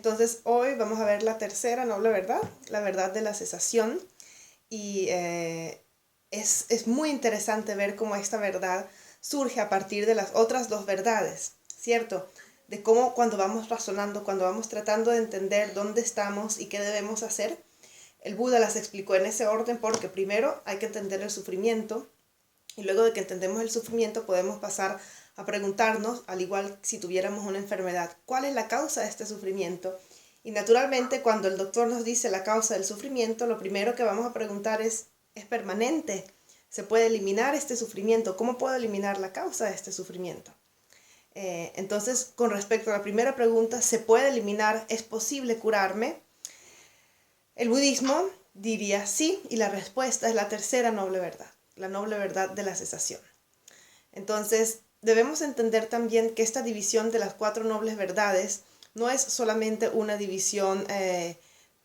Entonces hoy vamos a ver la tercera noble verdad, la verdad de la cesación. Y es muy interesante ver cómo esta verdad surge a partir de las otras dos verdades, ¿cierto? De cómo cuando vamos razonando, cuando vamos tratando de entender dónde estamos y qué debemos hacer, el Buda las explicó en ese orden porque primero hay que entender el sufrimiento y luego de que entendemos el sufrimiento podemos pasar a preguntarnos, al igual si tuviéramos una enfermedad, ¿cuál es la causa de este sufrimiento? Y naturalmente cuando el doctor nos dice la causa del sufrimiento, lo primero que vamos a preguntar ¿es permanente? ¿Se puede eliminar este sufrimiento? ¿Cómo puedo eliminar la causa de este sufrimiento? Entonces, con respecto a la primera pregunta, ¿se puede eliminar? ¿Es posible curarme? El budismo diría sí, y la respuesta es la tercera noble verdad, la noble verdad de la cesación. Entonces, debemos entender también que esta división de las cuatro nobles verdades no es solamente una división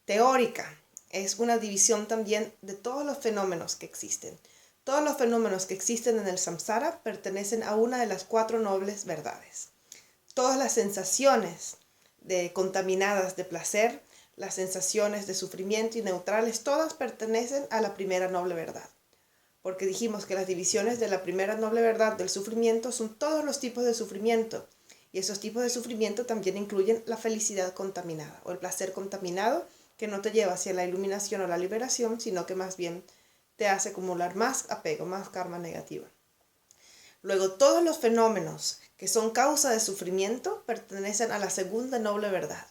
teórica, es una división también de todos los fenómenos que existen. Todos los fenómenos que existen en el samsara pertenecen a una de las cuatro nobles verdades. Todas las sensaciones contaminadas de placer, las sensaciones de sufrimiento y neutrales, todas pertenecen a la primera noble verdad. Porque dijimos que las divisiones de la primera noble verdad del sufrimiento son todos los tipos de sufrimiento. Y esos tipos de sufrimiento también incluyen la felicidad contaminada o el placer contaminado que no te lleva hacia la iluminación o la liberación, sino que más bien te hace acumular más apego, más karma negativa. Luego, todos los fenómenos que son causa de sufrimiento pertenecen a la segunda noble verdad,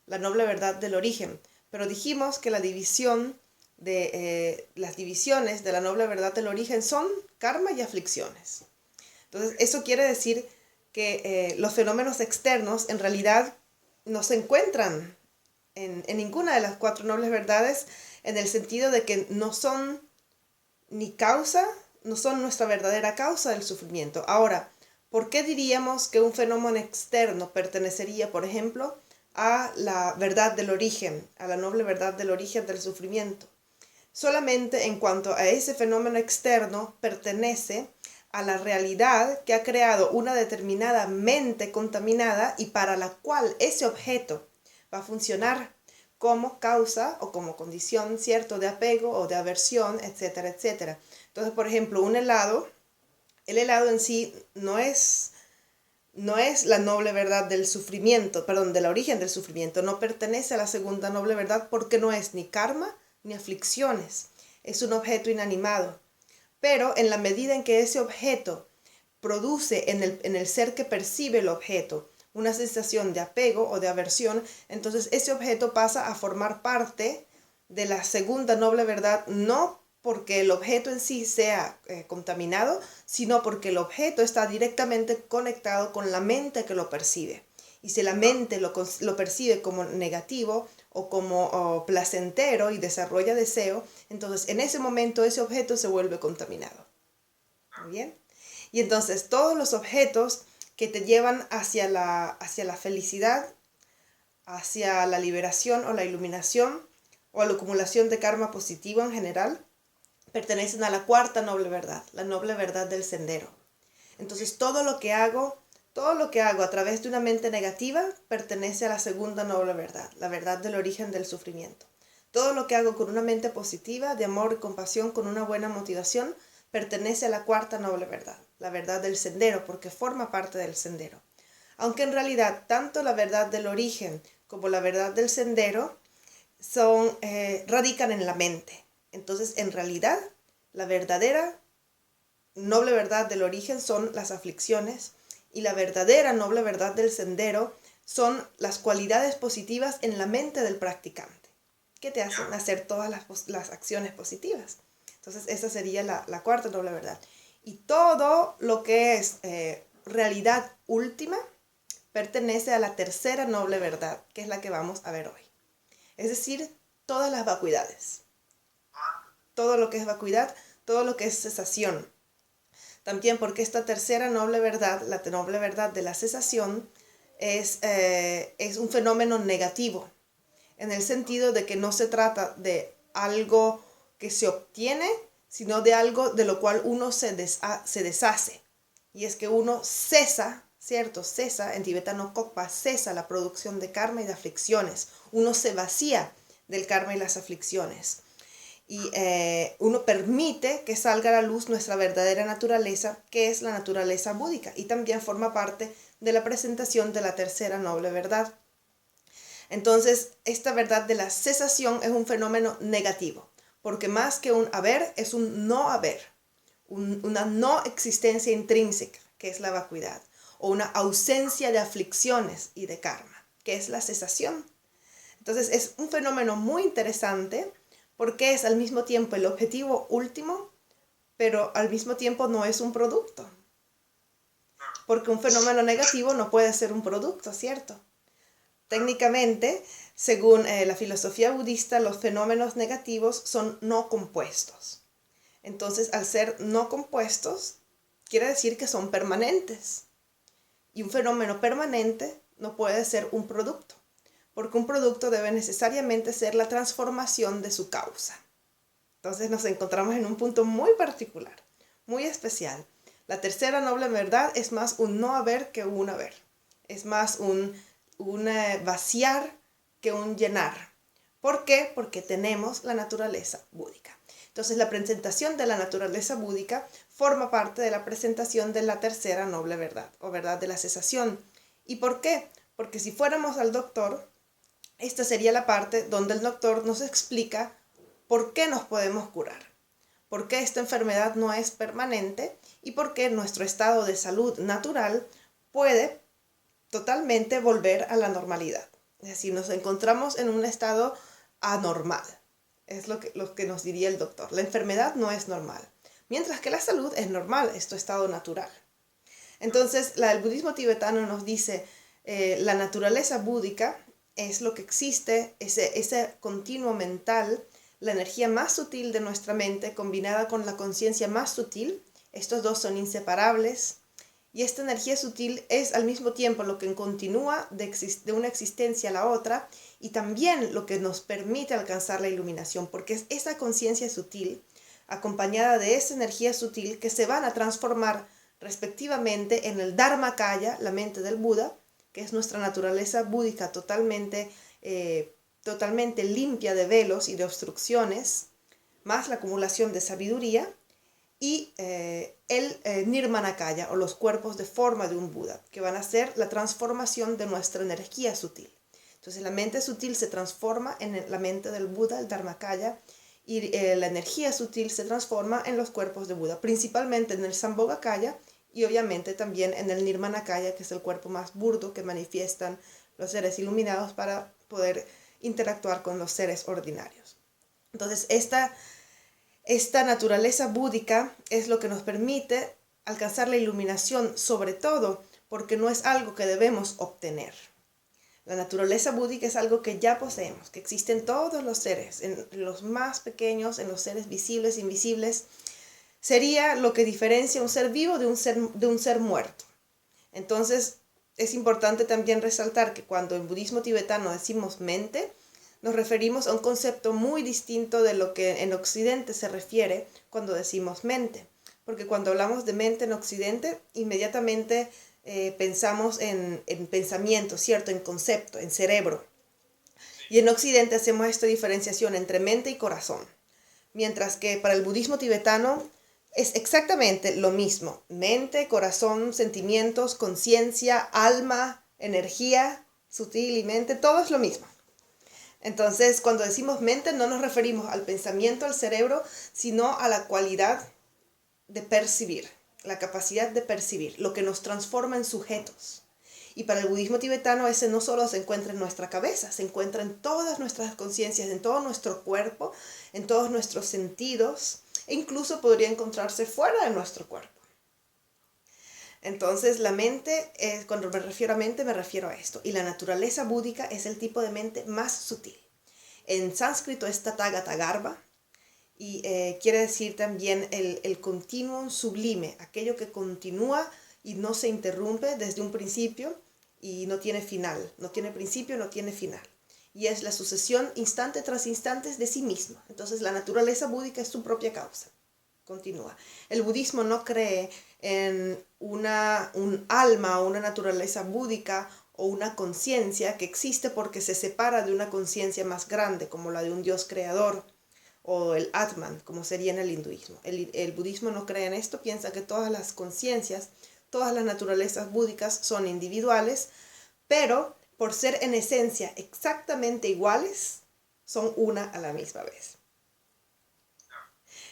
la noble verdad del origen. Pero dijimos que las divisiones de la noble verdad del origen son karma y aflicciones. Entonces, eso quiere decir que los fenómenos externos en realidad no se encuentran en ninguna de las cuatro nobles verdades, en el sentido de que no son ni causa, no son nuestra verdadera causa del sufrimiento. Ahora, ¿por qué diríamos que un fenómeno externo pertenecería, por ejemplo, a la verdad del origen, a la noble verdad del origen del sufrimiento? Solamente en cuanto a ese fenómeno externo pertenece a la realidad que ha creado una determinada mente contaminada y para la cual ese objeto va a funcionar como causa o como condición, ¿cierto?, de apego o de aversión, etcétera, etcétera. Entonces, por ejemplo, el helado en sí no es la noble verdad del sufrimiento, perdón, del origen del sufrimiento, no pertenece a la segunda noble verdad porque no es ni karma ni aflicciones, es un objeto inanimado. Pero en la medida en que ese objeto produce en el ser que percibe el objeto una sensación de apego o de aversión, entonces ese objeto pasa a formar parte de la segunda noble verdad, no porque el objeto en sí sea contaminado, sino porque el objeto está directamente conectado con la mente que lo percibe. Y si la mente lo percibe como negativo o como placentero y desarrolla deseo, entonces en ese momento ese objeto se vuelve contaminado. ¿Muy bien? Y entonces todos los objetos que te llevan hacia la felicidad, hacia la liberación o la iluminación o a la acumulación de karma positivo en general, pertenecen a la cuarta noble verdad, la noble verdad del sendero. Entonces todo lo que hago a través de una mente negativa pertenece a la segunda noble verdad, la verdad del origen del sufrimiento. Todo lo que hago con una mente positiva, de amor y compasión, con una buena motivación, pertenece a la cuarta noble verdad, la verdad del sendero, porque forma parte del sendero. Aunque en realidad tanto la verdad del origen como la verdad del sendero radican en la mente. Entonces, en realidad, la verdadera noble verdad del origen son las aflicciones y la verdadera noble verdad del sendero son las cualidades positivas en la mente del practicante, que te hacen hacer todas las acciones positivas. Entonces, esa sería la cuarta noble verdad. Y todo lo que es realidad última pertenece a la tercera noble verdad, que es la que vamos a ver hoy. Es decir, todas las vacuidades. Todo lo que es vacuidad, todo lo que es cesación. También porque esta tercera noble verdad, la noble verdad de la cesación, es un fenómeno negativo, en el sentido de que no se trata de algo que se obtiene, sino de algo de lo cual uno se deshace. Y es que uno cesa ¿cierto? Cesa, en tibetano kokpa, cesa la producción de karma y de aflicciones. Uno se vacía del karma y las aflicciones. Y uno permite que salga a la luz nuestra verdadera naturaleza, que es la naturaleza búdica. Y también forma parte de la presentación de la tercera noble verdad. Entonces, esta verdad de la cesación es un fenómeno negativo, porque más que un haber, es un no haber, una no existencia intrínseca, que es la vacuidad, o una ausencia de aflicciones y de karma, que es la cesación. Entonces, es un fenómeno muy interesante, porque es al mismo tiempo el objetivo último, pero al mismo tiempo no es un producto. Porque un fenómeno negativo no puede ser un producto, ¿cierto? Técnicamente, según la filosofía budista, los fenómenos negativos son no compuestos. Entonces, al ser no compuestos, quiere decir que son permanentes. Y un fenómeno permanente no puede ser un producto, porque un producto debe necesariamente ser la transformación de su causa. Entonces nos encontramos en un punto muy particular, muy especial. La tercera noble verdad es más un no haber que un haber. Es más un vaciar que un llenar. ¿Por qué? Porque tenemos la naturaleza búdica. Entonces la presentación de la naturaleza búdica forma parte de la presentación de la tercera noble verdad, o verdad de la cesación. ¿Y por qué? Porque si fuéramos al doctor, esta sería la parte donde el doctor nos explica por qué nos podemos curar, por qué esta enfermedad no es permanente y por qué nuestro estado de salud natural puede totalmente volver a la normalidad. Es decir, nos encontramos en un estado anormal. Es lo que nos diría el doctor. La enfermedad no es normal, mientras que la salud es normal, es tu estado natural. Entonces, el budismo tibetano nos dice, la naturaleza búdica es lo que existe, ese continuo mental, la energía más sutil de nuestra mente combinada con la conciencia más sutil. Estos dos son inseparables. Y esta energía sutil es al mismo tiempo lo que continúa de una existencia a la otra y también lo que nos permite alcanzar la iluminación, porque es esa conciencia sutil, acompañada de esa energía sutil, que se van a transformar respectivamente en el Dharmakaya, la mente del Buda, que es nuestra naturaleza búdica totalmente limpia de velos y de obstrucciones, más la acumulación de sabiduría, y el Nirmanakaya, o los cuerpos de forma de un Buda, que van a ser la transformación de nuestra energía sutil. Entonces la mente sutil se transforma en la mente del Buda, el Dharmakaya, y la energía sutil se transforma en los cuerpos de Buda, principalmente en el Sambhogakaya y obviamente también en el Nirmanakaya, que es el cuerpo más burdo que manifiestan los seres iluminados para poder interactuar con los seres ordinarios. Entonces esta naturaleza búdica es lo que nos permite alcanzar la iluminación, sobre todo porque no es algo que debemos obtener. La naturaleza búdica es algo que ya poseemos, que existe en todos los seres, en los más pequeños, en los seres visibles, invisibles. Sería lo que diferencia un ser vivo de un ser muerto. Entonces, es importante también resaltar que cuando en budismo tibetano decimos mente, nos referimos a un concepto muy distinto de lo que en Occidente se refiere cuando decimos mente. Porque cuando hablamos de mente en Occidente, inmediatamente pensamos en pensamiento, ¿cierto? En concepto, en cerebro. Y en Occidente hacemos esta diferenciación entre mente y corazón. Mientras que para el budismo tibetano es exactamente lo mismo. Mente, corazón, sentimientos, conciencia, alma, energía, sutil y mente, todo es lo mismo. Entonces, cuando decimos mente, no nos referimos al pensamiento, al cerebro, sino a la cualidad de percibir, la capacidad de percibir, lo que nos transforma en sujetos. Y para el budismo tibetano ese no solo se encuentra en nuestra cabeza, se encuentra en todas nuestras conciencias, en todo nuestro cuerpo, en todos nuestros sentidos, e incluso podría encontrarse fuera de nuestro cuerpo. Entonces la mente, cuando me refiero a mente, me refiero a esto. Y la naturaleza búdica es el tipo de mente más sutil. En sánscrito es Tathagata Garbha, y quiere decir también el continuum sublime, aquello que continúa y no se interrumpe desde un principio y no tiene final, no tiene principio, no tiene final. Y es la sucesión instante tras instante de sí mismo. Entonces la naturaleza búdica es su propia causa. Continúa. El budismo no cree en un alma o una naturaleza búdica o una conciencia que existe porque se separa de una conciencia más grande, como la de un Dios creador, o el Atman, como sería en el hinduismo. El budismo no cree en esto, piensa que todas las conciencias, todas las naturalezas búdicas son individuales, pero por ser en esencia exactamente iguales, son una a la misma vez.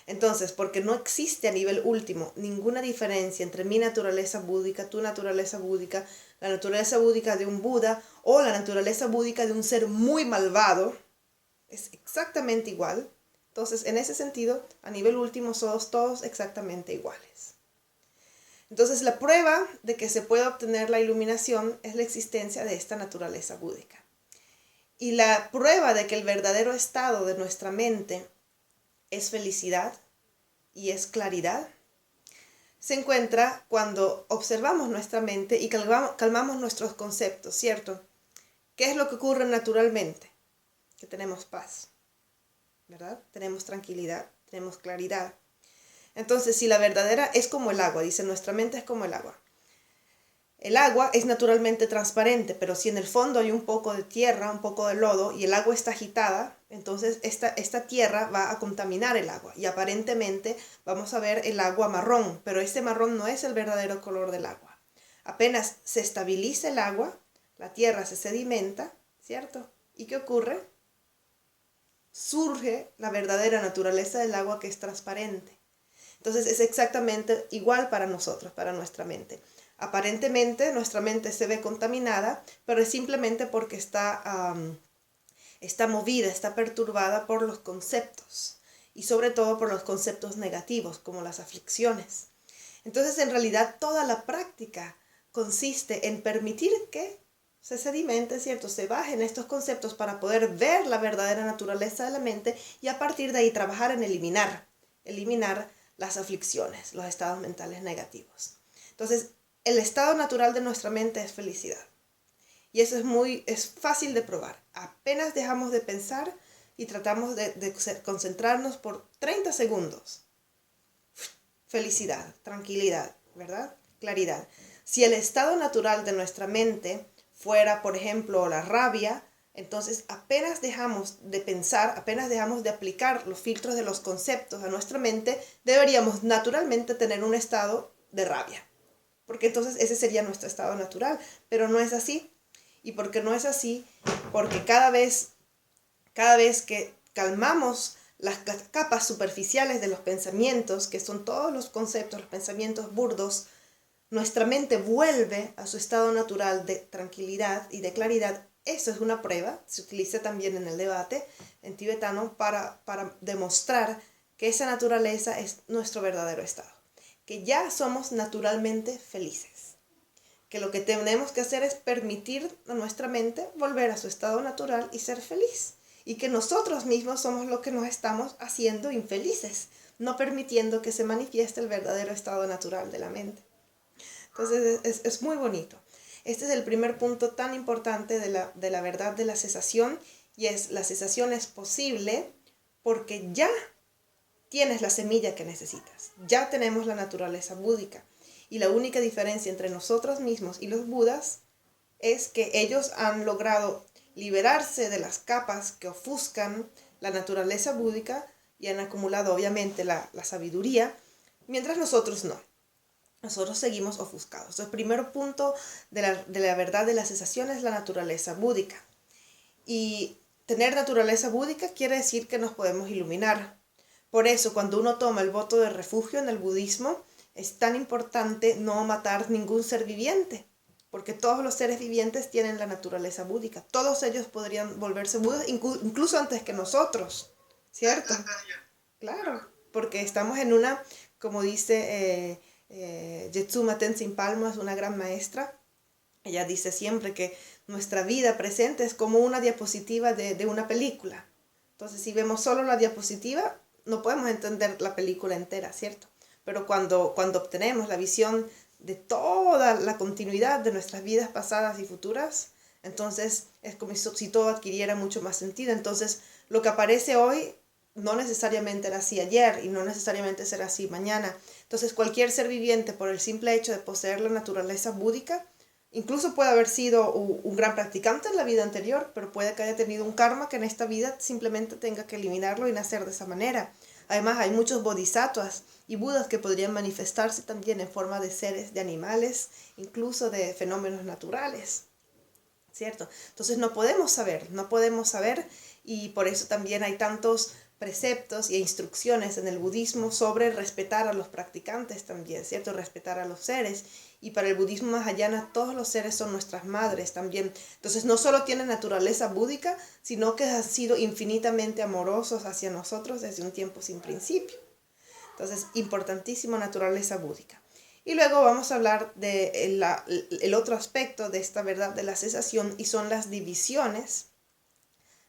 Entonces, porque no existe a nivel último ninguna diferencia entre mi naturaleza búdica, tu naturaleza búdica, la naturaleza búdica de un Buda o la naturaleza búdica de un ser muy malvado, es exactamente igual. Entonces, en ese sentido, a nivel último, somos todos exactamente iguales. Entonces, la prueba de que se puede obtener la iluminación es la existencia de esta naturaleza búdica. Y la prueba de que el verdadero estado de nuestra mente es felicidad y es claridad, se encuentra cuando observamos nuestra mente y calmamos nuestros conceptos, ¿cierto? ¿Qué es lo que ocurre naturalmente? Que tenemos paz, ¿verdad? Tenemos tranquilidad, tenemos claridad. Entonces, si la verdadera es como el agua, dice, nuestra mente es como el agua. El agua es naturalmente transparente, pero si en el fondo hay un poco de tierra, un poco de lodo, y el agua está agitada, entonces esta tierra va a contaminar el agua. Y aparentemente vamos a ver el agua marrón, pero este marrón no es el verdadero color del agua. Apenas se estabiliza el agua, la tierra se sedimenta, ¿cierto? ¿Y qué ocurre? Surge la verdadera naturaleza del agua, que es transparente. Entonces es exactamente igual para nosotros, para nuestra mente. Aparentemente nuestra mente se ve contaminada, pero es simplemente porque está movida, está perturbada por los conceptos y sobre todo por los conceptos negativos, como las aflicciones. Entonces, en realidad, toda la práctica consiste en permitir que se sedimente, ¿cierto? Se bajen estos conceptos para poder ver la verdadera naturaleza de la mente y a partir de ahí trabajar en eliminar las aflicciones, los estados mentales negativos. Entonces, el estado natural de nuestra mente es felicidad. Y eso es fácil de probar. Apenas dejamos de pensar y tratamos de concentrarnos por 30 segundos. Felicidad, tranquilidad, ¿verdad? Claridad. Si el estado natural de nuestra mente fuera, por ejemplo, la rabia, entonces apenas dejamos de pensar, apenas dejamos de aplicar los filtros de los conceptos a nuestra mente, deberíamos naturalmente tener un estado de rabia. Porque entonces ese sería nuestro estado natural, pero no es así. ¿Y por qué no es así? Porque cada vez que calmamos las capas superficiales de los pensamientos, que son todos los conceptos, los pensamientos burdos, nuestra mente vuelve a su estado natural de tranquilidad y de claridad. Eso es una prueba, se utiliza también en el debate en tibetano para demostrar que esa naturaleza es nuestro verdadero estado, que ya somos naturalmente felices, que lo que tenemos que hacer es permitir a nuestra mente volver a su estado natural y ser feliz, y que nosotros mismos somos los que nos estamos haciendo infelices, no permitiendo que se manifieste el verdadero estado natural de la mente. Entonces es muy bonito. Este es el primer punto tan importante de la verdad de la cesación, y es: la cesación es posible porque ya tienes la semilla que necesitas, ya tenemos la naturaleza búdica. Y la única diferencia entre nosotros mismos y los budas es que ellos han logrado liberarse de las capas que ofuscan la naturaleza búdica y han acumulado obviamente la sabiduría, mientras nosotros no. Nosotros seguimos ofuscados. El primer punto de la verdad de la cesación es la naturaleza búdica. Y tener naturaleza búdica quiere decir que nos podemos iluminar. Por eso, cuando uno toma el voto de refugio en el budismo, es tan importante no matar ningún ser viviente, porque todos los seres vivientes tienen la naturaleza búdica. Todos ellos podrían volverse budas, incluso antes que nosotros, ¿cierto? Claro, porque estamos en una, como dice Yetsuma Tenzin Palmo, es una gran maestra. Ella dice siempre que nuestra vida presente es como una diapositiva de una película. Entonces, si vemos solo la diapositiva, no podemos entender la película entera, ¿cierto? Pero cuando obtenemos la visión de toda la continuidad de nuestras vidas pasadas y futuras, entonces es como si todo adquiriera mucho más sentido. Entonces, lo que aparece hoy no necesariamente era así ayer y no necesariamente será así mañana. Entonces cualquier ser viviente, por el simple hecho de poseer la naturaleza búdica, incluso puede haber sido un gran practicante en la vida anterior, pero puede que haya tenido un karma que en esta vida simplemente tenga que eliminarlo y nacer de esa manera. Además, hay muchos bodhisattvas y budas que podrían manifestarse también en forma de seres, de animales, incluso de fenómenos naturales, ¿cierto? Entonces no podemos saber, y por eso también hay tantos preceptos e instrucciones en el budismo sobre respetar a los practicantes también, ¿cierto? Respetar a los seres. Y para el budismo mahayana todos los seres son nuestras madres también. Entonces no solo tienen naturaleza búdica, sino que han sido infinitamente amorosos hacia nosotros desde un tiempo sin principio. Entonces, importantísimo naturaleza búdica. Y luego vamos a hablar de el otro aspecto de esta verdad de la cesación, y son las divisiones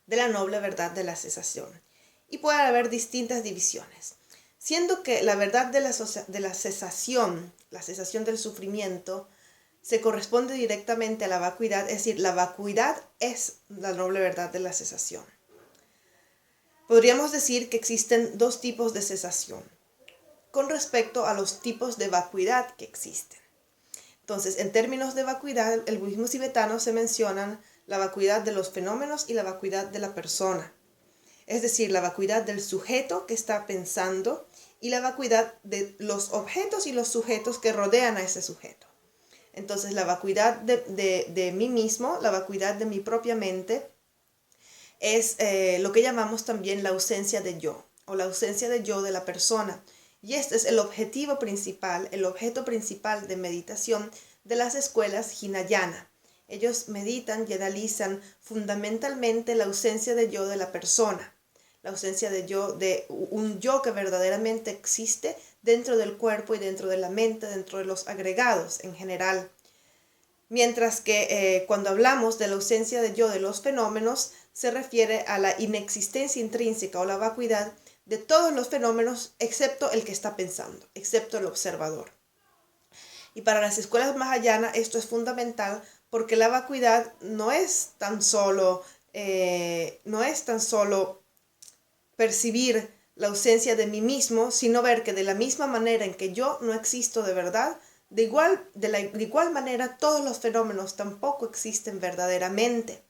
de la noble verdad de la cesación. Y puede haber distintas divisiones, siendo que la verdad de la cesación, la cesación del sufrimiento, se corresponde directamente a la vacuidad, es decir, la vacuidad es la noble verdad de la cesación. Podríamos decir que existen dos tipos de cesación con respecto a los tipos de vacuidad que existen. Entonces, en términos de vacuidad, el budismo tibetano se mencionan la vacuidad de los fenómenos y la vacuidad de la persona. Es decir, la vacuidad del sujeto que está pensando y la vacuidad de los objetos y los sujetos que rodean a ese sujeto. Entonces, la vacuidad de mí mismo, la vacuidad de mi propia mente, es lo que llamamos también la ausencia de yo, o la ausencia de yo de la persona. Y este es el objetivo principal, el objeto principal de meditación de las escuelas Hinayana. Ellos meditan y analizan fundamentalmente la ausencia de yo de la persona, la ausencia de yo, de un yo que verdaderamente existe dentro del cuerpo y dentro de la mente, dentro de los agregados en general. Mientras que cuando hablamos de la ausencia de yo de los fenómenos, se refiere a la inexistencia intrínseca o la vacuidad de todos los fenómenos excepto el que está pensando, excepto el observador. Y para las escuelas mahayana esto es fundamental porque la vacuidad no es tan solo percibir la ausencia de mí mismo, sino ver que de la misma manera en que yo no existo de verdad, de igual manera todos los fenómenos tampoco existen verdaderamente.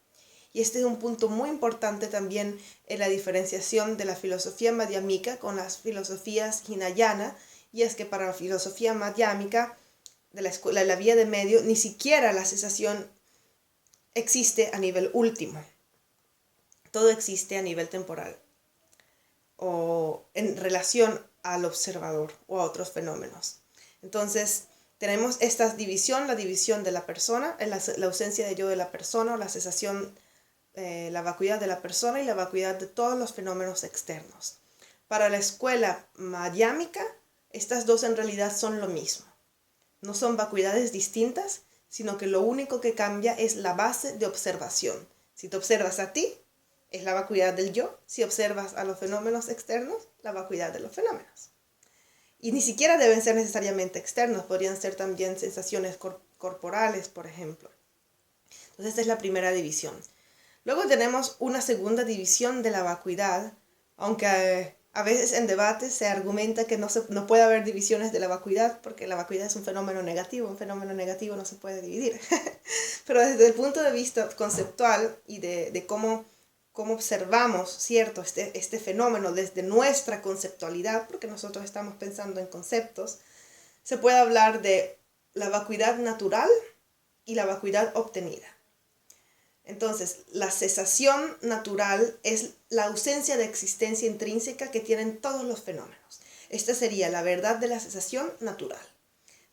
Y este es un punto muy importante también en la diferenciación de la filosofía madhyamika con las filosofías hinayana, y es que para la filosofía madhyamika de la escuela de la vía de medio, ni siquiera la cesación existe a nivel último. Todo existe a nivel temporal o en relación al observador o a otros fenómenos. Entonces, tenemos esta división, la división de la persona, la ausencia de yo de la persona, o la cesación, la vacuidad de la persona y la vacuidad de todos los fenómenos externos. Para la escuela madhyamika, estas dos en realidad son lo mismo. No son vacuidades distintas, sino que lo único que cambia es la base de observación. Si te observas a ti, es la vacuidad del yo. Si observas a los fenómenos externos, la vacuidad de los fenómenos. Y ni siquiera deben ser necesariamente externos, podrían ser también sensaciones corporales, por ejemplo. Entonces, esta es la primera división. Luego tenemos una segunda división de la vacuidad, aunque a veces en debates se argumenta que no puede haber divisiones de la vacuidad, porque la vacuidad es un fenómeno negativo no se puede dividir. Pero desde el punto de vista conceptual y de cómo observamos, ¿cierto?, este fenómeno desde nuestra conceptualidad, porque nosotros estamos pensando en conceptos, se puede hablar de la vacuidad natural y la vacuidad obtenida. Entonces, la cesación natural es la ausencia de existencia intrínseca que tienen todos los fenómenos. Esta sería la verdad de la cesación natural.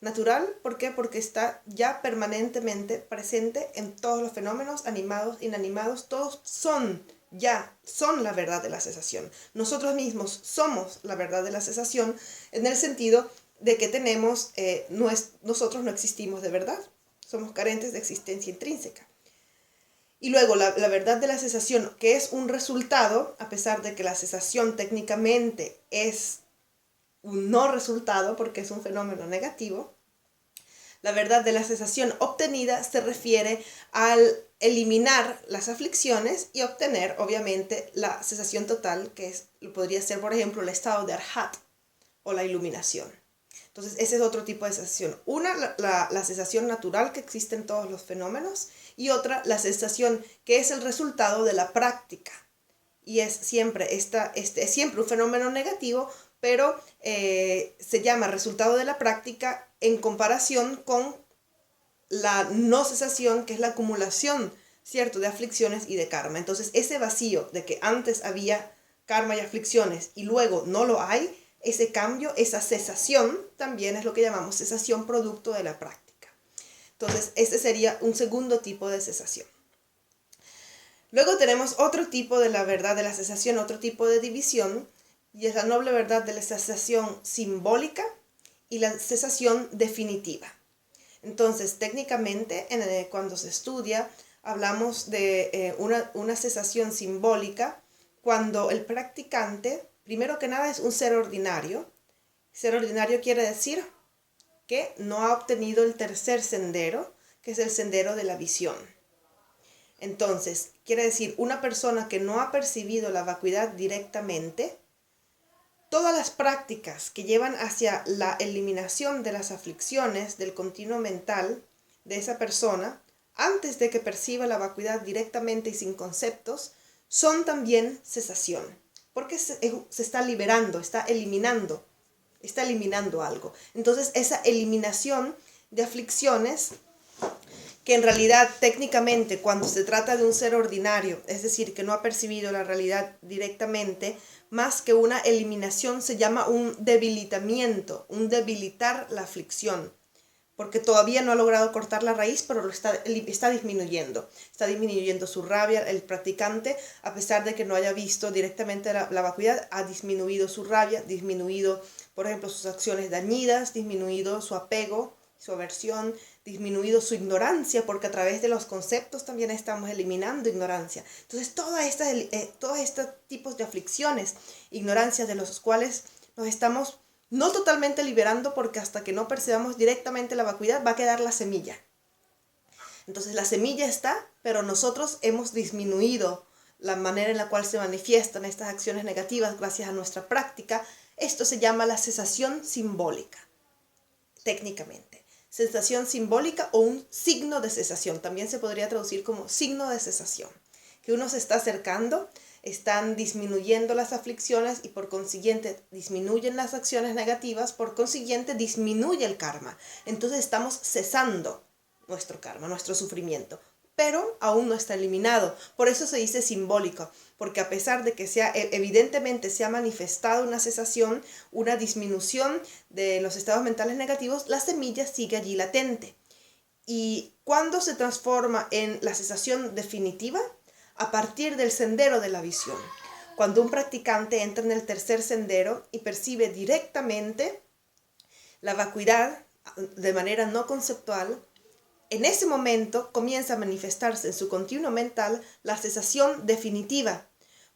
Natural, ¿por qué? Porque está ya permanentemente presente en todos los fenómenos, animados, inanimados, todos son la verdad de la cesación. Nosotros mismos somos la verdad de la cesación en el sentido de que nosotros no existimos de verdad, somos carentes de existencia intrínseca. Y luego la verdad de la cesación, que es un resultado, a pesar de que la cesación técnicamente es un no resultado porque es un fenómeno negativo, La verdad de la cesación obtenida se refiere al eliminar las aflicciones y obtener, obviamente, la cesación total, que podría ser, por ejemplo, el estado de arhat o la iluminación. Entonces, ese es otro tipo de cesación. Una, la cesación natural que existe en todos los fenómenos, y otra, la cesación que es el resultado de la práctica. Y es siempre, es siempre un fenómeno negativo, pero se llama resultado de la práctica en comparación con la no cesación, que es la acumulación, ¿cierto?, de aflicciones y de karma. Entonces, ese vacío de que antes había karma y aflicciones y luego no lo hay, ese cambio, esa cesación, también es lo que llamamos cesación producto de la práctica. Entonces, ese sería un segundo tipo de cesación. Luego tenemos otro tipo de la verdad de la cesación, otro tipo de división, y es la noble verdad de la cesación simbólica y la cesación definitiva. Entonces, técnicamente, cuando se estudia, hablamos de una cesación simbólica cuando el practicante, primero que nada, es un ser ordinario. Ser ordinario quiere decir que no ha obtenido el tercer sendero, que es el sendero de la visión. Entonces, quiere decir, una persona que no ha percibido la vacuidad directamente, todas las prácticas que llevan hacia la eliminación de las aflicciones del continuo mental de esa persona, antes de que perciba la vacuidad directamente y sin conceptos, son también cesación, porque se está liberando, está eliminando algo. Entonces, esa eliminación de aflicciones, que en realidad técnicamente cuando se trata de un ser ordinario, es decir, que no ha percibido la realidad directamente, más que una eliminación se llama un debilitamiento, un debilitar la aflicción, porque todavía no ha logrado cortar la raíz, pero lo está disminuyendo su rabia. El practicante, a pesar de que no haya visto directamente la vacuidad, ha disminuido su rabia, disminuido, por ejemplo, sus acciones dañinas, disminuido su apego, su aversión, disminuido su ignorancia, porque a través de los conceptos también estamos eliminando ignorancia. Entonces, todos estos tipos de aflicciones, ignorancias de los cuales nos estamos no totalmente liberando, porque hasta que no percibamos directamente la vacuidad va a quedar la semilla. Entonces, la semilla está, pero nosotros hemos disminuido la manera en la cual se manifiestan estas acciones negativas gracias a nuestra práctica. Esto se llama la cesación simbólica, técnicamente. Cesación simbólica o un signo de cesación. También se podría traducir como signo de cesación. Que uno se está acercando, están disminuyendo las aflicciones y por consiguiente disminuyen las acciones negativas, por consiguiente disminuye el karma. Entonces estamos cesando nuestro karma, nuestro sufrimiento, pero aún no está eliminado. Por eso se dice simbólico, porque a pesar de que evidentemente se ha manifestado una cesación, una disminución de los estados mentales negativos, la semilla sigue allí latente. ¿Y cuándo se transforma en la cesación definitiva? A partir del sendero de la visión. Cuando un practicante entra en el tercer sendero y percibe directamente la vacuidad de manera no conceptual, en ese momento comienza a manifestarse en su continuo mental la cesación definitiva,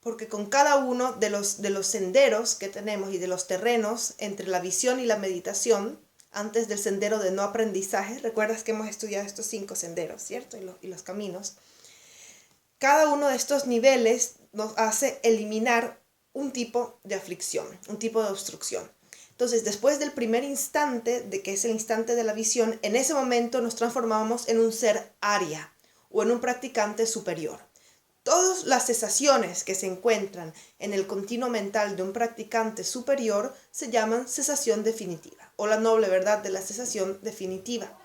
porque con cada uno de los senderos que tenemos y de los terrenos entre la visión y la meditación, antes del sendero de no aprendizaje, recuerdas que hemos estudiado estos 5 senderos, ¿cierto? Y los caminos. Cada uno de estos niveles nos hace eliminar un tipo de aflicción, un tipo de obstrucción. Entonces, después del primer instante, de que es el instante de la visión, en ese momento nos transformamos en un ser Arya o en un practicante superior. Todas las cesaciones que se encuentran en el continuo mental de un practicante superior se llaman cesación definitiva o la noble verdad de la cesación definitiva.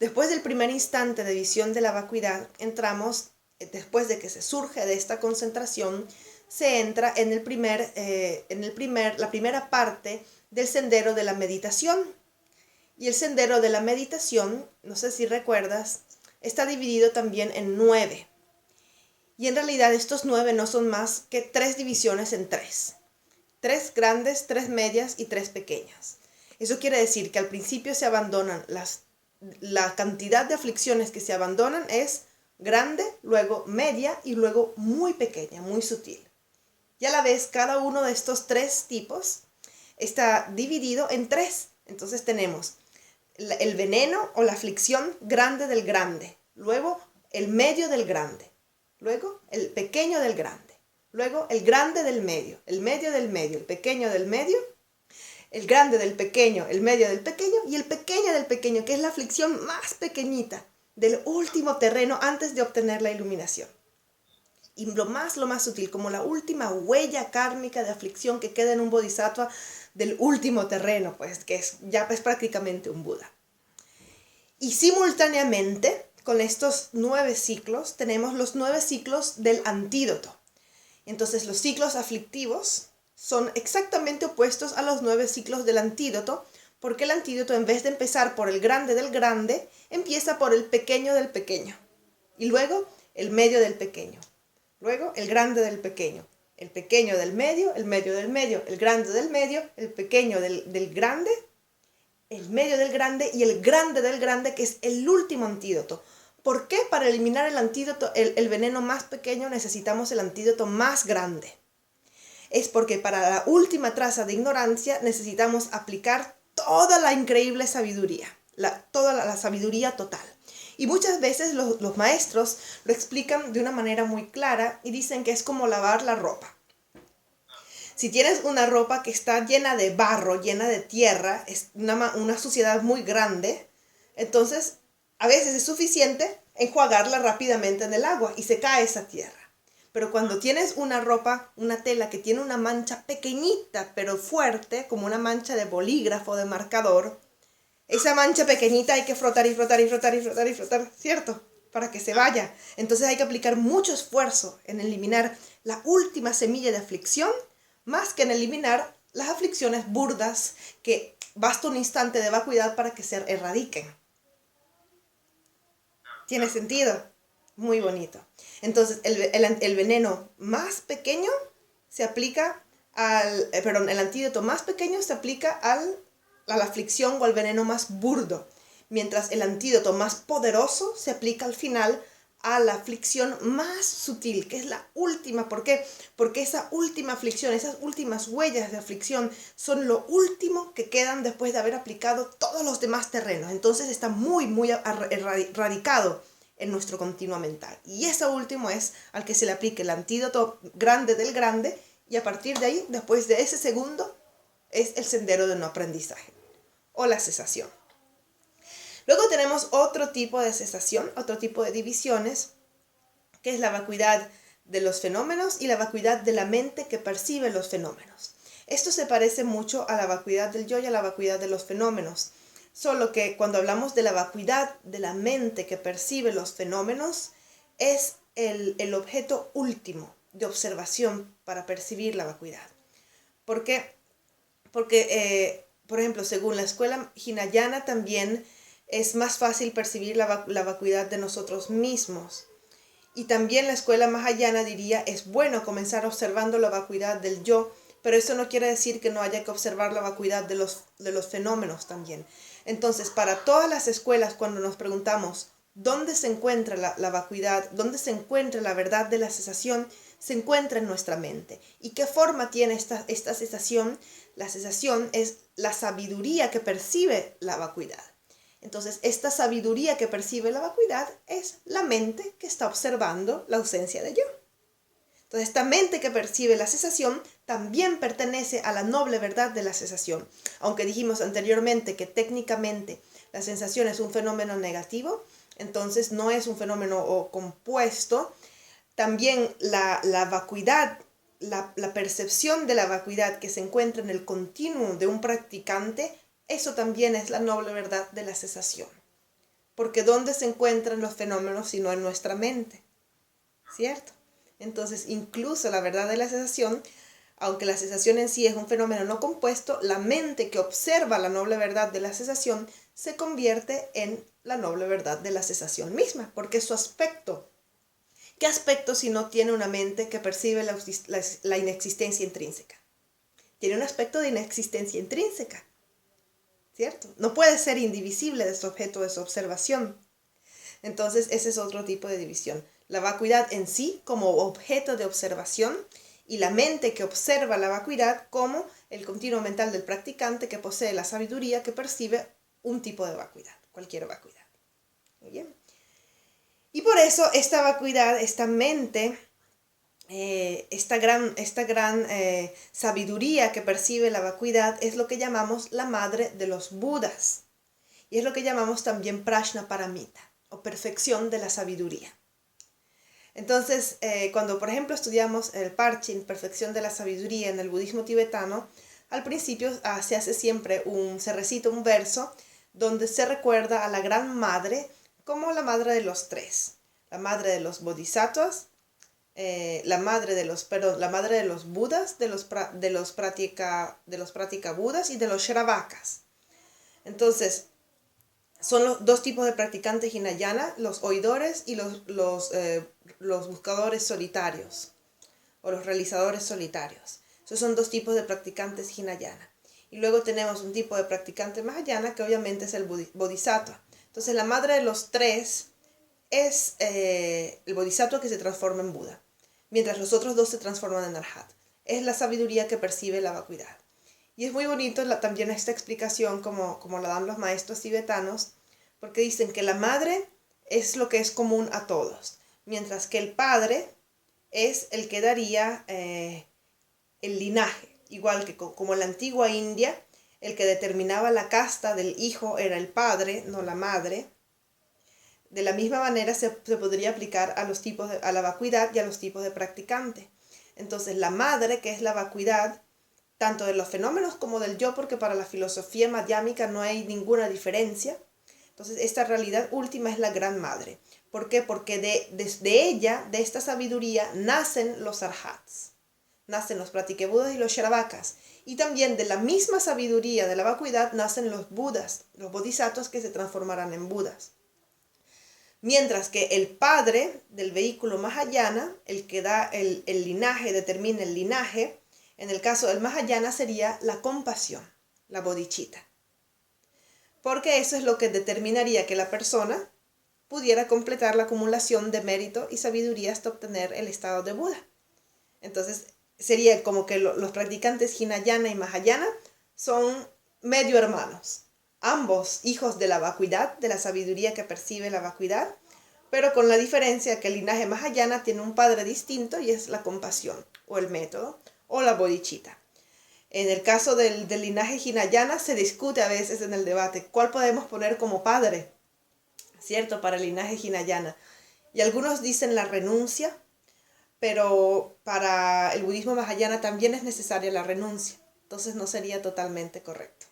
Después del primer instante de visión de la vacuidad, entramos, después de que se surge de esta concentración, se entra en la primera parte del sendero de la meditación. Y el sendero de la meditación, no sé si recuerdas, está dividido también en 9. Y en realidad estos 9 no son más que 3 divisiones en 3. 3 grandes, 3 medias y 3 pequeñas. Eso quiere decir que al principio se abandonan la cantidad de aflicciones que se abandonan es grande, luego media y luego muy pequeña, muy sutil. Y a la vez cada uno de estos 3 tipos está dividido en 3. Entonces tenemos el veneno o la aflicción grande del grande, luego el medio del grande, luego el pequeño del grande, luego el grande del medio, el medio del medio, el pequeño del medio, el grande del pequeño, el medio del pequeño y el pequeño del pequeño, que es la aflicción más pequeñita del último terreno antes de obtener la iluminación. Y lo más sutil, como la última huella kármica de aflicción que queda en un bodhisattva del último terreno, pues que ya es prácticamente un Buda. Y simultáneamente, con estos 9 ciclos, tenemos los 9 ciclos del antídoto. Entonces los ciclos aflictivos son exactamente opuestos a los 9 ciclos del antídoto, porque el antídoto, en vez de empezar por el grande del grande, empieza por el pequeño del pequeño, y luego el medio del pequeño, luego el grande del pequeño, el pequeño del medio, el medio del medio, el grande del medio, el pequeño del grande, el medio del grande y el grande del grande, que es el último antídoto. ¿Por qué? Para eliminar el antídoto, el veneno más pequeño, necesitamos el antídoto más grande. Es porque para la última traza de ignorancia necesitamos aplicar toda la increíble sabiduría, toda la sabiduría total. Y muchas veces los maestros lo explican de una manera muy clara y dicen que es como lavar la ropa. Si tienes una ropa que está llena de barro, llena de tierra, es una suciedad muy grande, entonces a veces es suficiente enjuagarla rápidamente en el agua y se cae esa tierra. Pero cuando tienes una ropa, una tela que tiene una mancha pequeñita pero fuerte, como una mancha de bolígrafo, de marcador, esa mancha pequeñita hay que frotar y frotar y frotar y frotar y frotar, ¿cierto? Para que se vaya. Entonces hay que aplicar mucho esfuerzo en eliminar la última semilla de aflicción, más que en eliminar las aflicciones burdas que basta un instante de vacuidad para que se erradiquen. ¿Tiene sentido? Muy bonito. Entonces, el veneno más pequeño se aplica el antídoto más pequeño se aplica a la aflicción o al veneno más burdo, mientras el antídoto más poderoso se aplica al final a la aflicción más sutil, que es la última. ¿Por qué? Porque esa última aflicción, esas últimas huellas de aflicción son lo último que quedan después de haber aplicado todos los demás terrenos. Entonces está muy radicado en nuestro continuo mental. Y eso último es al que se le aplique el antídoto grande del grande, y a partir de ahí, después de ese segundo, es el sendero de no aprendizaje o la cesación. Luego tenemos otro tipo de cesación, otro tipo de divisiones, que es la vacuidad de los fenómenos y la vacuidad de la mente que percibe los fenómenos. Esto se parece mucho a la vacuidad del yo y a la vacuidad de los fenómenos. Solo que cuando hablamos de la vacuidad de la mente que percibe los fenómenos, es el objeto último de observación para percibir la vacuidad. ¿Por qué? Porque, por ejemplo, según la escuela Hinayana también es más fácil percibir la vacuidad de nosotros mismos. Y también la escuela Mahayana diría, es bueno comenzar observando la vacuidad del yo, pero eso no quiere decir que no haya que observar la vacuidad de los fenómenos también. Entonces, para todas las escuelas, cuando nos preguntamos dónde se encuentra la vacuidad, dónde se encuentra la verdad de la cesación, se encuentra en nuestra mente. ¿Y qué forma tiene esta cesación? La cesación es la sabiduría que percibe la vacuidad. Entonces, esta sabiduría que percibe la vacuidad es la mente que está observando la ausencia de yo. Entonces, esta mente que percibe la cesación también pertenece a la noble verdad de la cesación. Aunque dijimos anteriormente que técnicamente la sensación es un fenómeno negativo, entonces no es un fenómeno compuesto. También la vacuidad, la percepción de la vacuidad que se encuentra en el continuum de un practicante, eso también es la noble verdad de la cesación. Porque ¿dónde se encuentran los fenómenos sino en nuestra mente? ¿Cierto? Entonces, incluso la verdad de la cesación, aunque la cesación en sí es un fenómeno no compuesto, la mente que observa la noble verdad de la cesación se convierte en la noble verdad de la cesación misma, porque es su aspecto. ¿Qué aspecto si no tiene una mente que percibe la inexistencia intrínseca? Tiene un aspecto de inexistencia intrínseca, ¿cierto? No puede ser indivisible de su objeto de su observación. Entonces, ese es otro tipo de división. La vacuidad en sí como objeto de observación y la mente que observa la vacuidad como el continuo mental del practicante que posee la sabiduría que percibe un tipo de vacuidad, cualquier vacuidad. Muy bien. Y por eso esta vacuidad, esta mente, esta gran sabiduría que percibe la vacuidad es lo que llamamos la madre de los Budas. Y es lo que llamamos también Prajnaparamita, o perfección de la sabiduría. Entonces, cuando por ejemplo estudiamos el Parchin, perfección de la sabiduría en el budismo tibetano, al principio se hace siempre se recita un verso donde se recuerda a la gran madre como la madre de los tres, la madre de los bodhisattvas, la madre de los budas, de los pratika budas y de los shravakas. Entonces, son los dos tipos de practicantes hinayana, los oidores y los buscadores solitarios, o los realizadores solitarios. Esos son dos tipos de practicantes hinayana. Y luego tenemos un tipo de practicante mahayana que obviamente es el bodhisattva. Entonces la madre de los tres es el bodhisattva que se transforma en Buda, mientras los otros dos se transforman en Arhat. Es la sabiduría que percibe la vacuidad. Y es muy bonito también esta explicación como la dan los maestros tibetanos, porque dicen que la madre es lo que es común a todos, mientras que el padre es el que daría el linaje. Igual que como en la antigua India, el que determinaba la casta del hijo era el padre, no la madre. De la misma manera se podría aplicar a la vacuidad y a los tipos de practicante. Entonces la madre, que es la vacuidad, tanto de los fenómenos como del yo, porque para la filosofía madhyamika no hay ninguna diferencia. Entonces esta realidad última es la gran madre. ¿Por qué? Porque de ella, de esta sabiduría, nacen los arhats, nacen los pratikebudas y los shravakas. Y también de la misma sabiduría de la vacuidad nacen los budas, los bodhisattvas que se transformarán en budas. Mientras que el padre del vehículo mahayana, el que da el linaje, determina el linaje, en el caso del mahayana sería la compasión, la bodhicitta. Porque eso es lo que determinaría que la persona pudiera completar la acumulación de mérito y sabiduría hasta obtener el estado de Buda. Entonces sería como que los practicantes hinayana y mahayana son medio hermanos. Ambos hijos de la vacuidad, de la sabiduría que percibe la vacuidad, pero con la diferencia que el linaje mahayana tiene un padre distinto y es la compasión, o el método, o la bodhicitta. En el caso del linaje hinayana se discute a veces en el debate cuál podemos poner como padre, ¿cierto? Para el linaje hinayana. Y algunos dicen la renuncia, pero para el budismo mahayana también es necesaria la renuncia. Entonces no sería totalmente correcto.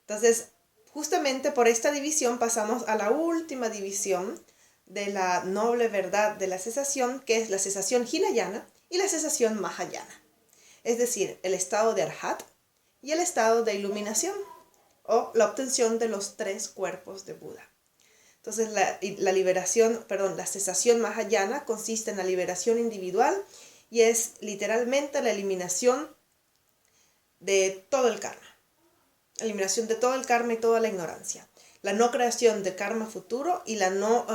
Entonces, justamente por esta división pasamos a la última división de la noble verdad de la cesación, que es la cesación hinayana y la cesación mahayana. Es decir, el estado de Arhat y el estado de iluminación, o la obtención de los tres cuerpos de Buda. Entonces, la cesación mahayana consiste en la liberación individual y es literalmente la eliminación de todo el karma. Eliminación de todo el karma y toda la ignorancia. La no creación de karma futuro y la no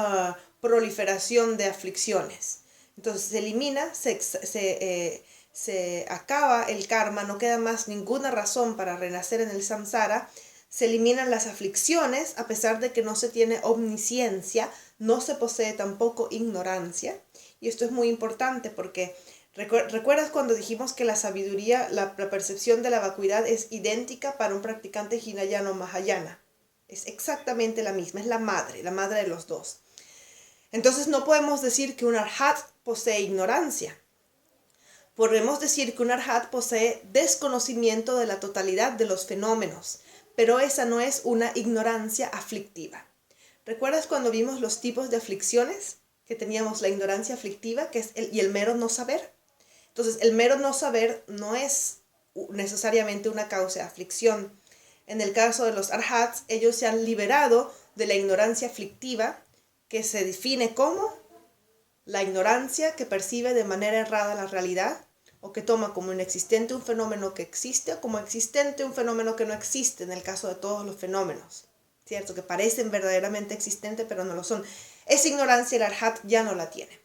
proliferación de aflicciones. Entonces se elimina, se acaba el karma, no queda más ninguna razón para renacer en el samsara. Se eliminan las aflicciones, a pesar de que no se tiene omnisciencia, no se posee tampoco ignorancia. Y esto es muy importante porque ¿recuerdas cuando dijimos que la sabiduría, la percepción de la vacuidad es idéntica para un practicante hinayana o mahayana? Es exactamente la misma, es la madre de los dos. Entonces no podemos decir que un arhat posee ignorancia. Podemos decir que un arhat posee desconocimiento de la totalidad de los fenómenos, pero esa no es una ignorancia aflictiva. ¿Recuerdas cuando vimos los tipos de aflicciones? Que teníamos la ignorancia aflictiva y el mero no saber. Entonces, el mero no saber no es necesariamente una causa de aflicción. En el caso de los arhats, ellos se han liberado de la ignorancia aflictiva, que se define como la ignorancia que percibe de manera errada la realidad, o que toma como inexistente un fenómeno que existe, o como existente un fenómeno que no existe, en el caso de todos los fenómenos, ¿cierto? Que parecen verdaderamente existentes, pero no lo son. Esa ignorancia el arhat ya no la tiene.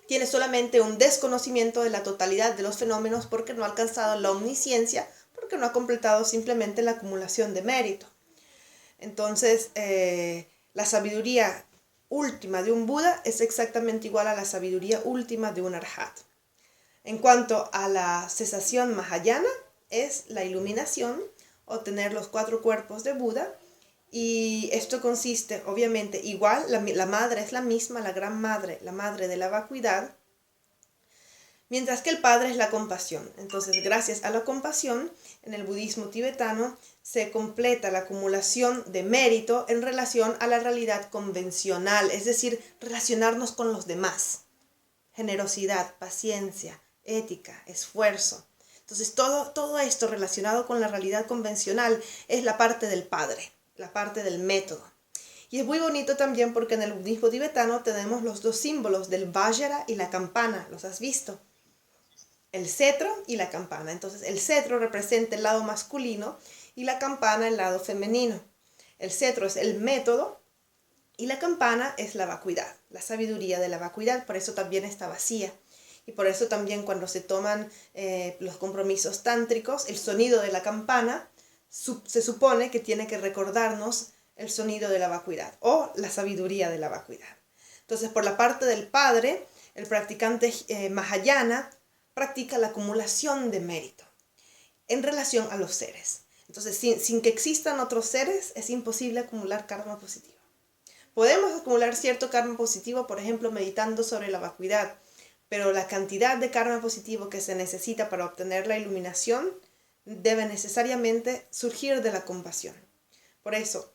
Tiene solamente un desconocimiento de la totalidad de los fenómenos porque no ha alcanzado la omnisciencia, porque no ha completado simplemente la acumulación de mérito. Entonces, la sabiduría última de un Buda es exactamente igual a la sabiduría última de un Arhat. En cuanto a la cesación Mahayana, es la iluminación o tener los 4 cuerpos de Buda. Y esto consiste, obviamente, igual, la madre es la misma, la gran madre, la madre de la vacuidad, mientras que el padre es la compasión. Entonces, gracias a la compasión, en el budismo tibetano se completa la acumulación de mérito en relación a la realidad convencional, es decir, relacionarnos con los demás. Generosidad, paciencia, ética, esfuerzo. Entonces, todo esto relacionado con la realidad convencional es la parte del padre, la parte del método. Y es muy bonito también porque en el budismo tibetano tenemos los 2 símbolos del Vajra y la campana, ¿los has visto? El cetro y la campana. Entonces, el cetro representa el lado masculino y la campana el lado femenino. El cetro es el método y la campana es la vacuidad, la sabiduría de la vacuidad. Por eso también está vacía. Y por eso también cuando se toman los compromisos tántricos, el sonido de la campana se supone que tiene que recordarnos el sonido de la vacuidad o la sabiduría de la vacuidad. Entonces, por la parte del padre, el practicante Mahayana practica la acumulación de mérito en relación a los seres. Entonces, sin que existan otros seres, es imposible acumular karma positivo. Podemos acumular cierto karma positivo, por ejemplo, meditando sobre la vacuidad, pero la cantidad de karma positivo que se necesita para obtener la iluminación debe necesariamente surgir de la compasión. Por eso,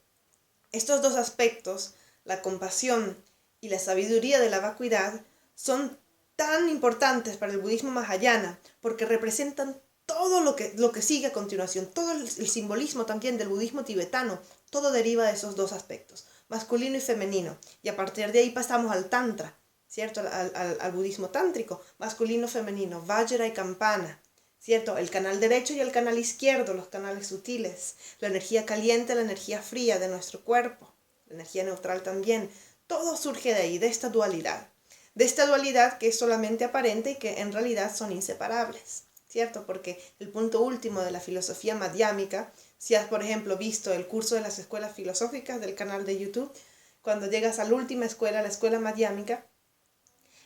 estos 2 aspectos, la compasión y la sabiduría de la vacuidad, son tan importantes para el budismo mahayana porque representan todo lo que sigue a continuación, todo el simbolismo también del budismo tibetano, todo deriva de esos 2 aspectos, masculino y femenino. Y a partir de ahí pasamos al tantra, ¿cierto? Al budismo tántrico, masculino, femenino, vajra y campana, ¿cierto? El canal derecho y el canal izquierdo, los canales sutiles, la energía caliente, la energía fría de nuestro cuerpo, la energía neutral también. Todo surge de ahí, de esta dualidad. De esta dualidad que es solamente aparente y que en realidad son inseparables, ¿cierto? Porque el punto último de la filosofía madhyámica, si has, por ejemplo, visto el curso de las escuelas filosóficas del canal de YouTube, cuando llegas a la última escuela, la escuela madhyámica,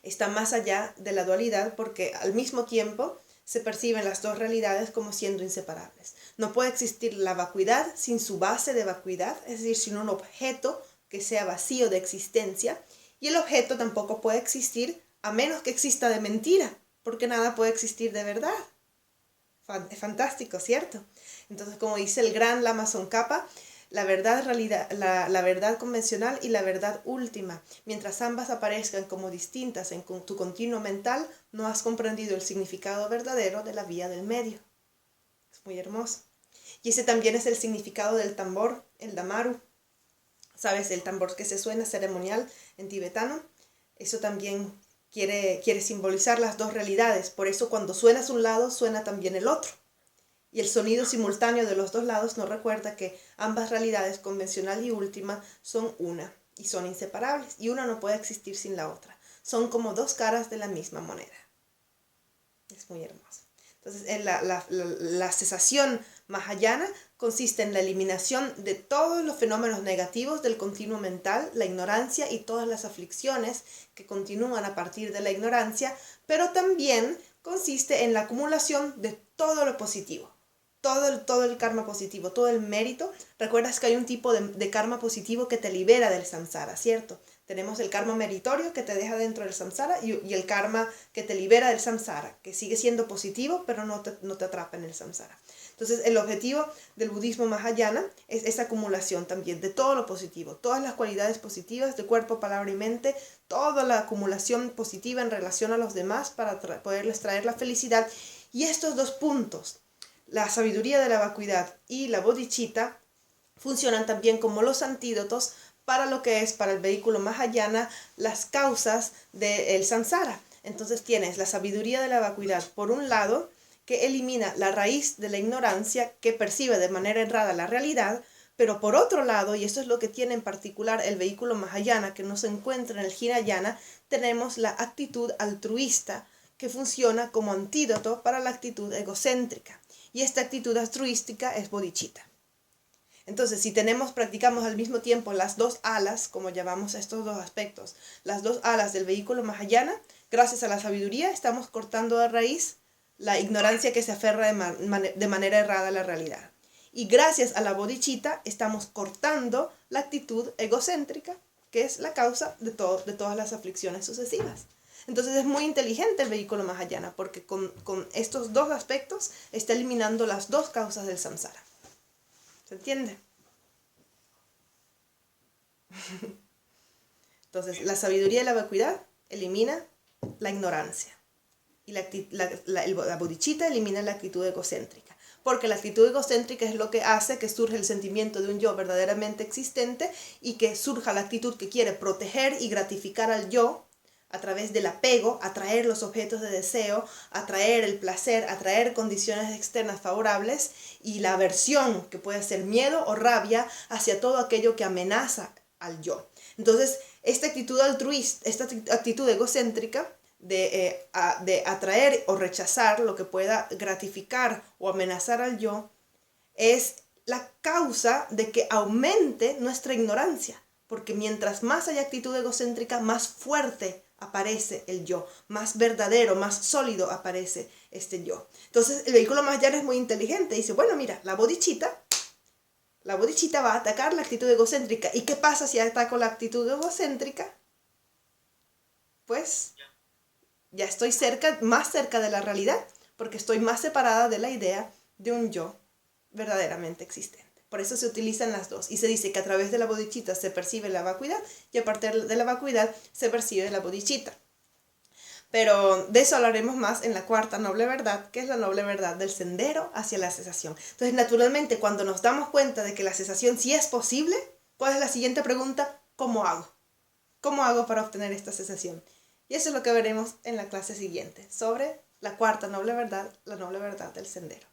está más allá de la dualidad porque al mismo tiempo se perciben las 2 realidades como siendo inseparables. No puede existir la vacuidad sin su base de vacuidad, es decir, sin un objeto que sea vacío de existencia, y el objeto tampoco puede existir a menos que exista de mentira, porque nada puede existir de verdad. Es fantástico, ¿cierto? Entonces, como dice el gran Lama Tsongkhapa, la verdad convencional y la verdad última. Mientras ambas aparezcan como distintas en tu continuo mental, no has comprendido el significado verdadero de la vía del medio. Es muy hermoso. Y ese también es el significado del tambor, el damaru. ¿Sabes? El tambor que se suena ceremonial en tibetano. Eso también quiere simbolizar las 2 realidades. Por eso cuando suenas un lado, suena también el otro. Y el sonido simultáneo de los 2 lados nos recuerda que ambas realidades, convencional y última, son una y son inseparables. Y una no puede existir sin la otra. Son como 2 caras de la misma moneda. Es muy hermoso. Entonces, la cesación mahayana consiste en la eliminación de todos los fenómenos negativos del continuo mental, la ignorancia y todas las aflicciones que continúan a partir de la ignorancia, pero también consiste en la acumulación de todo lo positivo, todo el karma positivo, todo el mérito. Recuerdas que hay un tipo de karma positivo que te libera del samsara, ¿cierto? Tenemos el karma meritorio que te deja dentro del samsara y el karma que te libera del samsara, que sigue siendo positivo, pero no te atrapa en el samsara. Entonces, el objetivo del budismo mahayana es esa acumulación también de todo lo positivo, todas las cualidades positivas de cuerpo, palabra y mente, toda la acumulación positiva en relación a los demás para poderles traer la felicidad. Y estos 2 puntos, la sabiduría de la vacuidad y la bodhicitta, funcionan también como los antídotos para lo que es para el vehículo mahayana las causas del samsara. Entonces tienes la sabiduría de la vacuidad por un lado, que elimina la raíz de la ignorancia que percibe de manera errada la realidad, pero por otro lado, y esto es lo que tiene en particular el vehículo mahayana que no se encuentra en el hinayana, tenemos la actitud altruista que funciona como antídoto para la actitud egocéntrica. Y esta actitud altruística es bodhicitta. Entonces, si practicamos al mismo tiempo las dos alas, como llamamos a estos dos aspectos, las dos alas del vehículo Mahayana, gracias a la sabiduría estamos cortando de raíz la ignorancia que se aferra de manera errada a la realidad. Y gracias a la bodhicitta estamos cortando la actitud egocéntrica, que es la causa de todas las aflicciones sucesivas. Entonces es muy inteligente el vehículo Mahayana, porque con estos dos aspectos está eliminando las dos causas del samsara. ¿Se entiende? Entonces, la sabiduría y la vacuidad elimina la ignorancia. Y la bodhicitta elimina la actitud egocéntrica. Porque la actitud egocéntrica es lo que hace que surja el sentimiento de un yo verdaderamente existente y que surja la actitud que quiere proteger y gratificar al yo a través del apego, atraer los objetos de deseo, atraer el placer, atraer condiciones externas favorables y la aversión, que puede ser miedo o rabia, hacia todo aquello que amenaza al yo. Entonces, esta actitud altruista, esta actitud egocéntrica de atraer o rechazar lo que pueda gratificar o amenazar al yo, es la causa de que aumente nuestra ignorancia. Porque mientras más hay actitud egocéntrica, más fuerte aparece el yo, más verdadero, más sólido aparece este yo. Entonces el vehículo Mahayana es muy inteligente. Dice, bueno, mira, la bodhicitta va a atacar la actitud egocéntrica. ¿Y qué pasa si ataco la actitud egocéntrica? Pues ya estoy más cerca de la realidad, porque estoy más separada de la idea de un yo verdaderamente existente. Por eso se utilizan las dos. Y se dice que a través de la bodhicitta se percibe la vacuidad y a partir de la vacuidad se percibe la bodhicitta. Pero de eso hablaremos más en la cuarta noble verdad, que es la noble verdad del sendero hacia la cesación. Entonces, naturalmente, cuando nos damos cuenta de que la cesación sí es posible, ¿cuál es la siguiente pregunta? ¿Cómo hago? ¿Cómo hago para obtener esta cesación? Y eso es lo que veremos en la clase siguiente, sobre la cuarta noble verdad, la noble verdad del sendero.